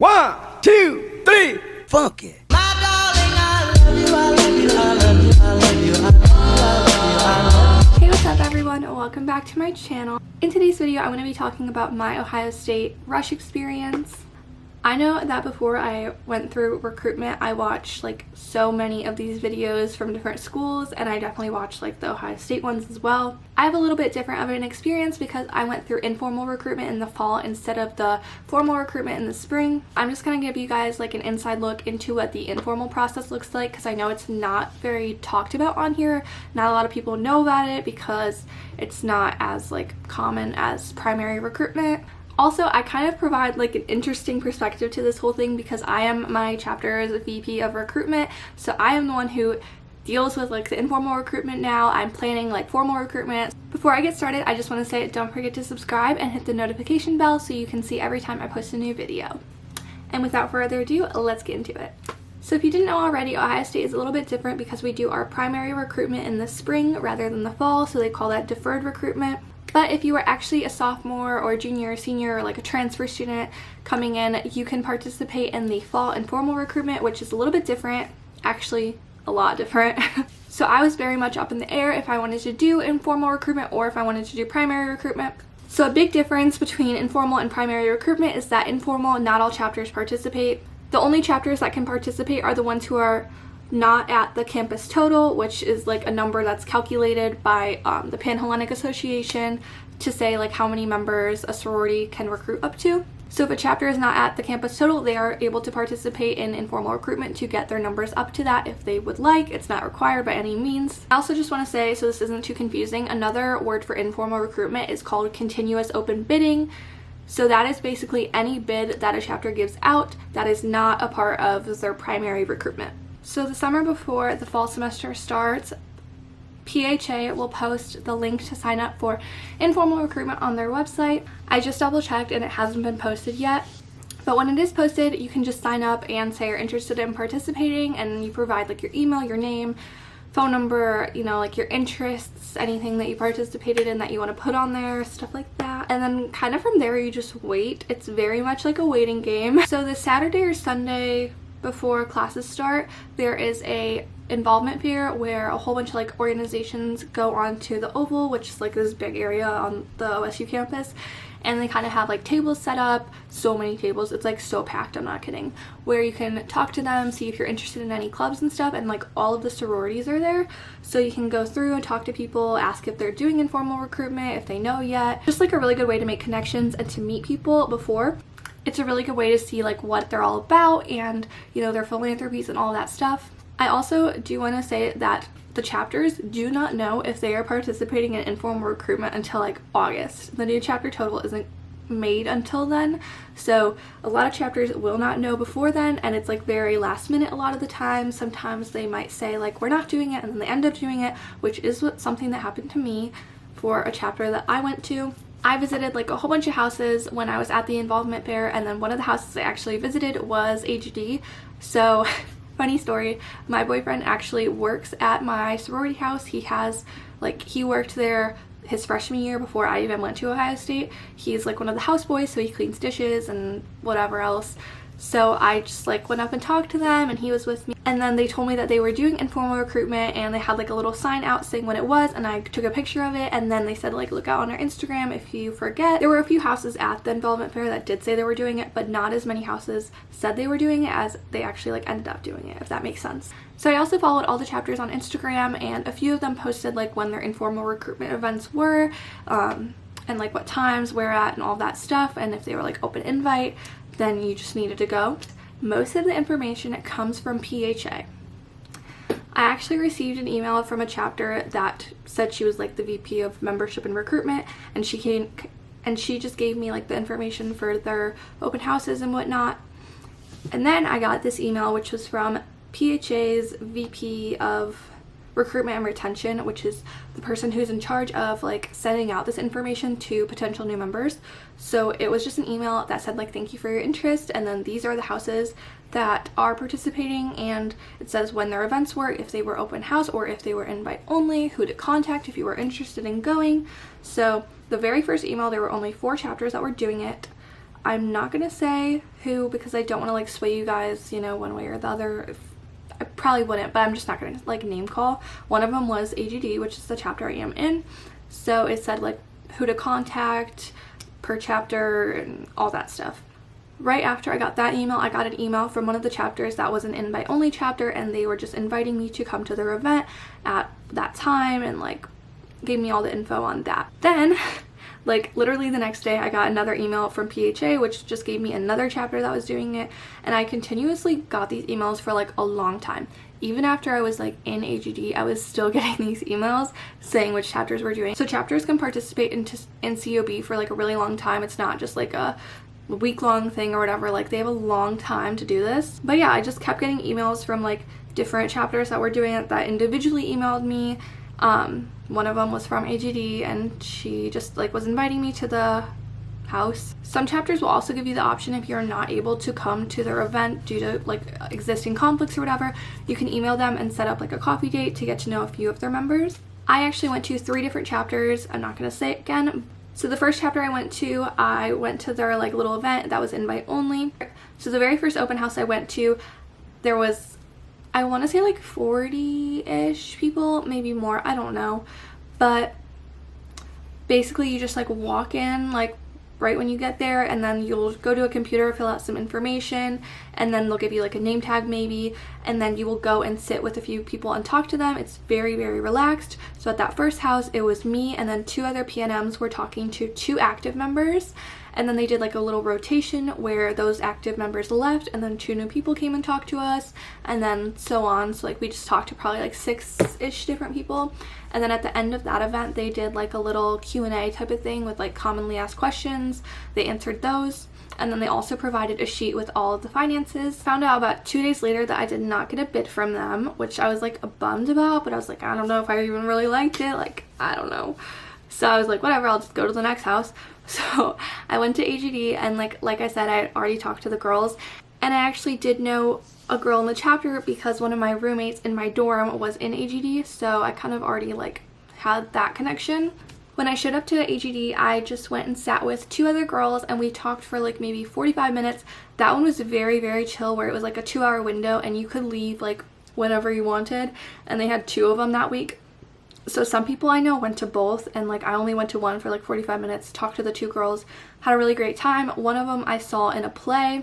1, 2, 3, funk it. My darling, I love you, I love you, I love you, I love you, I love you, I love you. Hey, what's up everyone? Welcome back to my channel. In today's video, I'm going to be talking about my Ohio State rush experience. I know that before I went through recruitment, I watched like so many of these videos from different schools, and I definitely watched like the Ohio State ones as well. I have a little bit different of an experience because I went through informal recruitment in the fall instead of the formal recruitment in the spring. I'm just going to give you guys like an inside look into what the informal process looks like because I know it's not very talked about on here. Not a lot of people know about it because it's not as like common as primary recruitment. Also, I kind of provide like an interesting perspective to this whole thing because I am my chapter's VP of recruitment, so I am the one who deals with like the informal recruitment now. I'm planning like formal recruitment. Before I get started, I just want to say don't forget to subscribe and hit the notification bell so you can see every time I post a new video. And without further ado, let's get into it. So if you didn't know already, Ohio State is a little bit different because we do our primary recruitment in the spring rather than the fall, so they call that deferred recruitment. But if you were actually a sophomore or junior or senior or like a transfer student coming in, you can participate in the fall informal recruitment, which is a little bit different, actually a lot different. So I was very much up in the air if I wanted to do informal recruitment or if I wanted to do primary recruitment. So a big difference between informal and primary recruitment is that informal, not all chapters participate. The only chapters that can participate are the ones who are not at the campus total, which is like a number that's calculated by the Pan-Hellenic Association to say like how many members a sorority can recruit up to. So if a chapter is not at the campus total, they are able to participate in informal recruitment to get their numbers up to that if they would like. It's not required by any means. I also just want to say, so this isn't too confusing, another word for informal recruitment is called continuous open bidding. So that is basically any bid that a chapter gives out that is not a part of their primary recruitment. So the summer before the fall semester starts, PHA will post the link to sign up for informal recruitment on their website. I just double checked and it hasn't been posted yet. But when it is posted, you can just sign up and say you're interested in participating, and you provide like your email, your name, phone number, you know, like your interests, anything that you participated in that you want to put on there, stuff like that. And then kind of from there you just wait. It's very much like a waiting game. So the Saturday or Sunday before classes start, there is a involvement fair where a whole bunch of like organizations go on to the Oval, which is like this big area on the OSU campus, and they kind of have like tables set up, so many tables, it's like so packed, I'm not kidding, where you can talk to them, see if you're interested in any clubs and stuff, and like all of the sororities are there, so you can go through and talk to people, ask if they're doing informal recruitment, if they know yet. Just like a really good way to make connections and to meet people before. It's a really good way to see like what they're all about and, you know, their philanthropies and all that stuff. I also do want to say that the chapters do not know if they are participating in informal recruitment until like August. The new chapter total isn't made until then, so a lot of chapters will not know before then, and it's like very last minute a lot of the time. Sometimes they might say like we're not doing it, and then they end up doing it, which is something that happened to me for a chapter that I went to. I visited like a whole bunch of houses when I was at the involvement fair, and then one of the houses I actually visited was HD. So funny story, my boyfriend actually works at my sorority house. He worked there his freshman year before I even went to Ohio State. He's like one of the houseboys, so he cleans dishes and whatever else. So I just like went up and talked to them, and he was with me, and then they told me that they were doing informal recruitment, and they had like a little sign out saying what it was, and I took a picture of it, and then they said like look out on our Instagram if you forget. There were a few houses at the involvement fair that did say they were doing it, but not as many houses said they were doing it as they actually like ended up doing it, if that makes sense. So I also followed all the chapters on Instagram, and a few of them posted like when their informal recruitment events were, and like what times, where at, and all that stuff, and if they were like open invite, then you just needed to go. Most of the information comes from PHA. I actually received an email from a chapter that said she was like the VP of membership and recruitment, and she just gave me like the information for their open houses and whatnot. And then I got this email which was from PHA's VP of recruitment and retention, which is the person who's in charge of like sending out this information to potential new members. So it was just an email that said like thank you for your interest, and then these are the houses that are participating, and it says when their events were, if they were open house or if they were invite only, who to contact if you were interested in going. So the very first email, there were only 4 chapters that were doing it. I'm not gonna say who because I don't want to like sway you guys, you know, one way or the other. I probably wouldn't, but I'm just not gonna like name call. One of them was AGD, which is the chapter I am in, so it said like who to contact per chapter and all that stuff. Right after I got that email, I got an email from one of the chapters that was an invite only chapter, and they were just inviting me to come to their event at that time and like gave me all the info on that. Then like literally the next day I got another email from PHA, which just gave me another chapter that was doing it, and I continuously got these emails for like a long time. Even after I was like in AGD, I was still getting these emails saying which chapters we're doing. So chapters can participate in COB for like a really long time. It's not just like a week-long thing or whatever. Like they have a long time to do this. But yeah, I just kept getting emails from like different chapters that were doing it that individually emailed me. One of them was from AGD, and she just like was inviting me to the house. Some chapters will also give you the option, if you're not able to come to their event due to like existing conflicts or whatever, you can email them and set up like a coffee date to get to know a few of their members. I actually went to 3 different chapters. I'm not going to say it again. So the first chapter I went to their like little event that was invite only. So the very first open house I went to, there was, I want to say like 40-ish people, maybe more, I don't know. But basically you just like walk in like right when you get there, and then you'll go to a computer, fill out some information, and then they'll give you like a name tag maybe, and then you will go and sit with a few people and talk to them. It's very, very relaxed. So at that first house, it was me and then 2 other PNMs were talking to 2 active members, and then they did like a little rotation where those active members left and then 2 new people came and talked to us, and then so on. So like we just talked to probably like 6-ish different people. And then at the end of that event, they did like a little Q&A type of thing with like commonly asked questions. They answered those, and then they also provided a sheet with all of the finances. Found out about 2 days later that I did not get a bid from them, which I was like bummed about, but I was like, I don't know if I even really liked it, like I don't know. So I was like, whatever, I'll just go to the next house. So I went to AGD, and like I said, I had already talked to the girls, and I actually did know a girl in the chapter because one of my roommates in my dorm was in AGD, so I kind of already like had that connection. When I showed up to AGD, I just went and sat with 2 other girls, and we talked for like maybe 45 minutes. That one was very, very chill, where it was like a 2-hour window and you could leave like whenever you wanted, and they had 2 of them that week. So some people I know went to both, and like I only went to one for like 45 minutes, talked to the 2 girls, had a really great time. One of them I saw in a play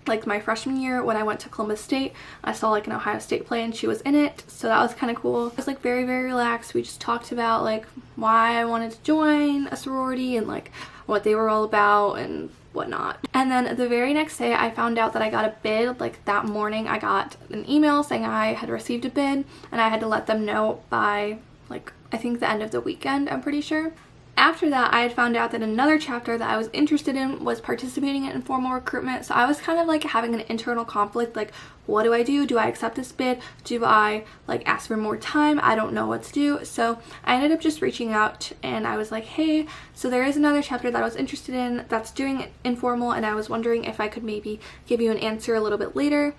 like my freshman year when I went to Columbus State. I saw like an Ohio State play and she was in it, so that was kind of cool. It was like very, very relaxed. We just talked about like why I wanted to join a sorority and like what they were all about and whatnot. And then the very next day I found out that I got a bid. Like that morning I got an email saying I had received a bid, and I had to let them know by like I think the end of the weekend, I'm pretty sure. After that, I had found out that another chapter that I was interested in was participating in informal recruitment. So I was kind of like having an internal conflict, like what do I do? Do I accept this bid? Do I like ask for more time? I don't know what to do. So I ended up just reaching out, and I was like, hey, so there is another chapter that I was interested in that's doing informal, and I was wondering if I could maybe give you an answer a little bit later.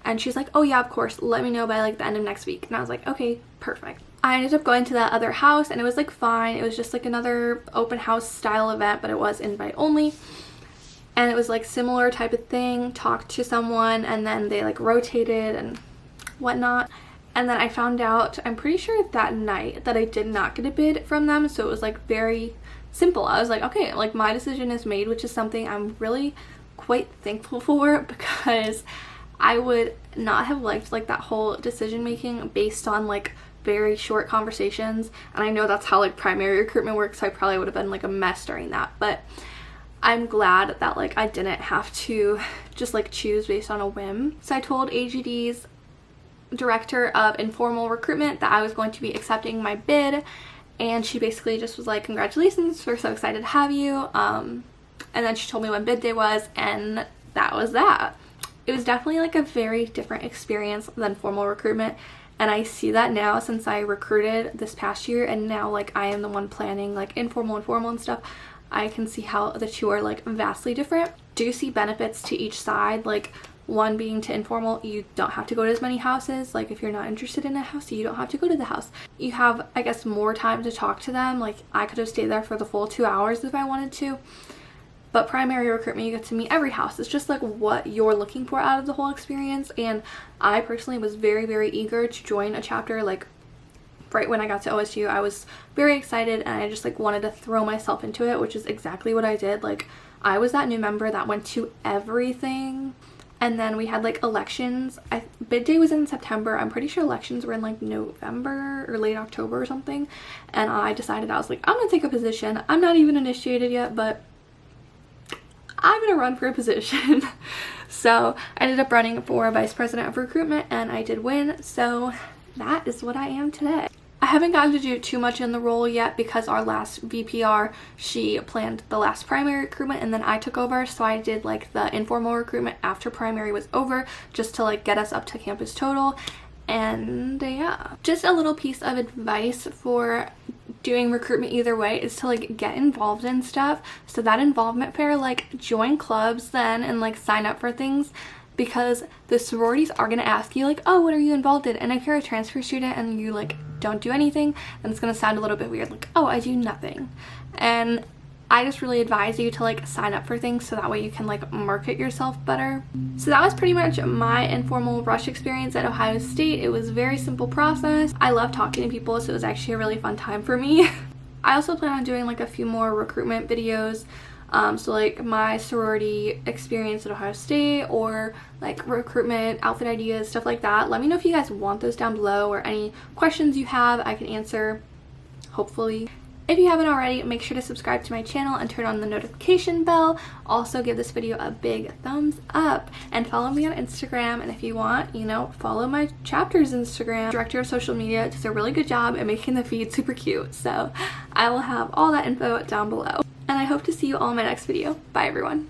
And she's like, oh yeah, of course, let me know by like the end of next week. And I was like, okay, perfect. I ended up going to that other house, and it was like fine. It was just like another open house style event, but it was invite only. And it was like similar type of thing, talked to someone and then they like rotated and whatnot. And then I found out, I'm pretty sure that night, that I did not get a bid from them. So it was like very simple. I was like, okay, like my decision is made, which is something I'm really quite thankful for, because I would not have liked like that whole decision making based on like very short conversations. And I know that's how like primary recruitment works, so I probably would have been like a mess during that. But I'm glad that like I didn't have to just like choose based on a whim. So I told AGD's director of informal recruitment that I was going to be accepting my bid, and she basically just was like, congratulations, we're so excited to have you. And then she told me when bid day was, and that was that. It was definitely like a very different experience than formal recruitment, and I see that now since I recruited this past year, and now like I am the one planning like informal and formal and stuff. I can see how the two are like vastly different. Do see benefits to each side, like one being to informal, you don't have to go to as many houses. Like if you're not interested in a house, you don't have to go to the house. You have, I guess, more time to talk to them. Like I could have stayed there for the full 2 hours if I wanted to. But primary recruitment, you get to meet every house. It's just like what you're looking for out of the whole experience. And I personally was very, very eager to join a chapter. Like right when I got to OSU, I was very excited and I just like wanted to throw myself into it, which is exactly what I did. Like I was that new member that went to everything. And then we had like elections. Bid day was in September. I'm pretty sure elections were in like November or late October or something. And I decided, I was like, I'm gonna take a position. I'm not even initiated yet, but I'm gonna run for a position. So I ended up running for vice president of recruitment and I did win. So that is what I am today. I haven't gotten to do too much in the role yet because our last VPR, she planned the last primary recruitment and then I took over. So I did like the informal recruitment after primary was over, just to like get us up to campus total. And yeah, just a little piece of advice for doing recruitment either way is to like get involved in stuff. So that involvement fair, like join clubs then and like sign up for things, because the sororities are going to ask you like, oh, what are you involved in? And if you're a transfer student and you like don't do anything, then it's going to sound a little bit weird, like, oh, I do nothing. And I just really advise you to like sign up for things so that way you can like market yourself better. So that was pretty much my informal rush experience at Ohio State. It was a very simple process. I love talking to people, so it was actually a really fun time for me. I also plan on doing like a few more recruitment videos. So like my sorority experience at Ohio State or like recruitment, outfit ideas, stuff like that. Let me know if you guys want those down below or any questions you have I can answer, hopefully. If you haven't already, make sure to subscribe to my channel and turn on the notification bell. Also give this video a big thumbs up and follow me on Instagram. And if you want, you know, follow my chapter's Instagram. Director of social media does a really good job at making the feed super cute. So I will have all that info down below. And I hope to see you all in my next video. Bye everyone.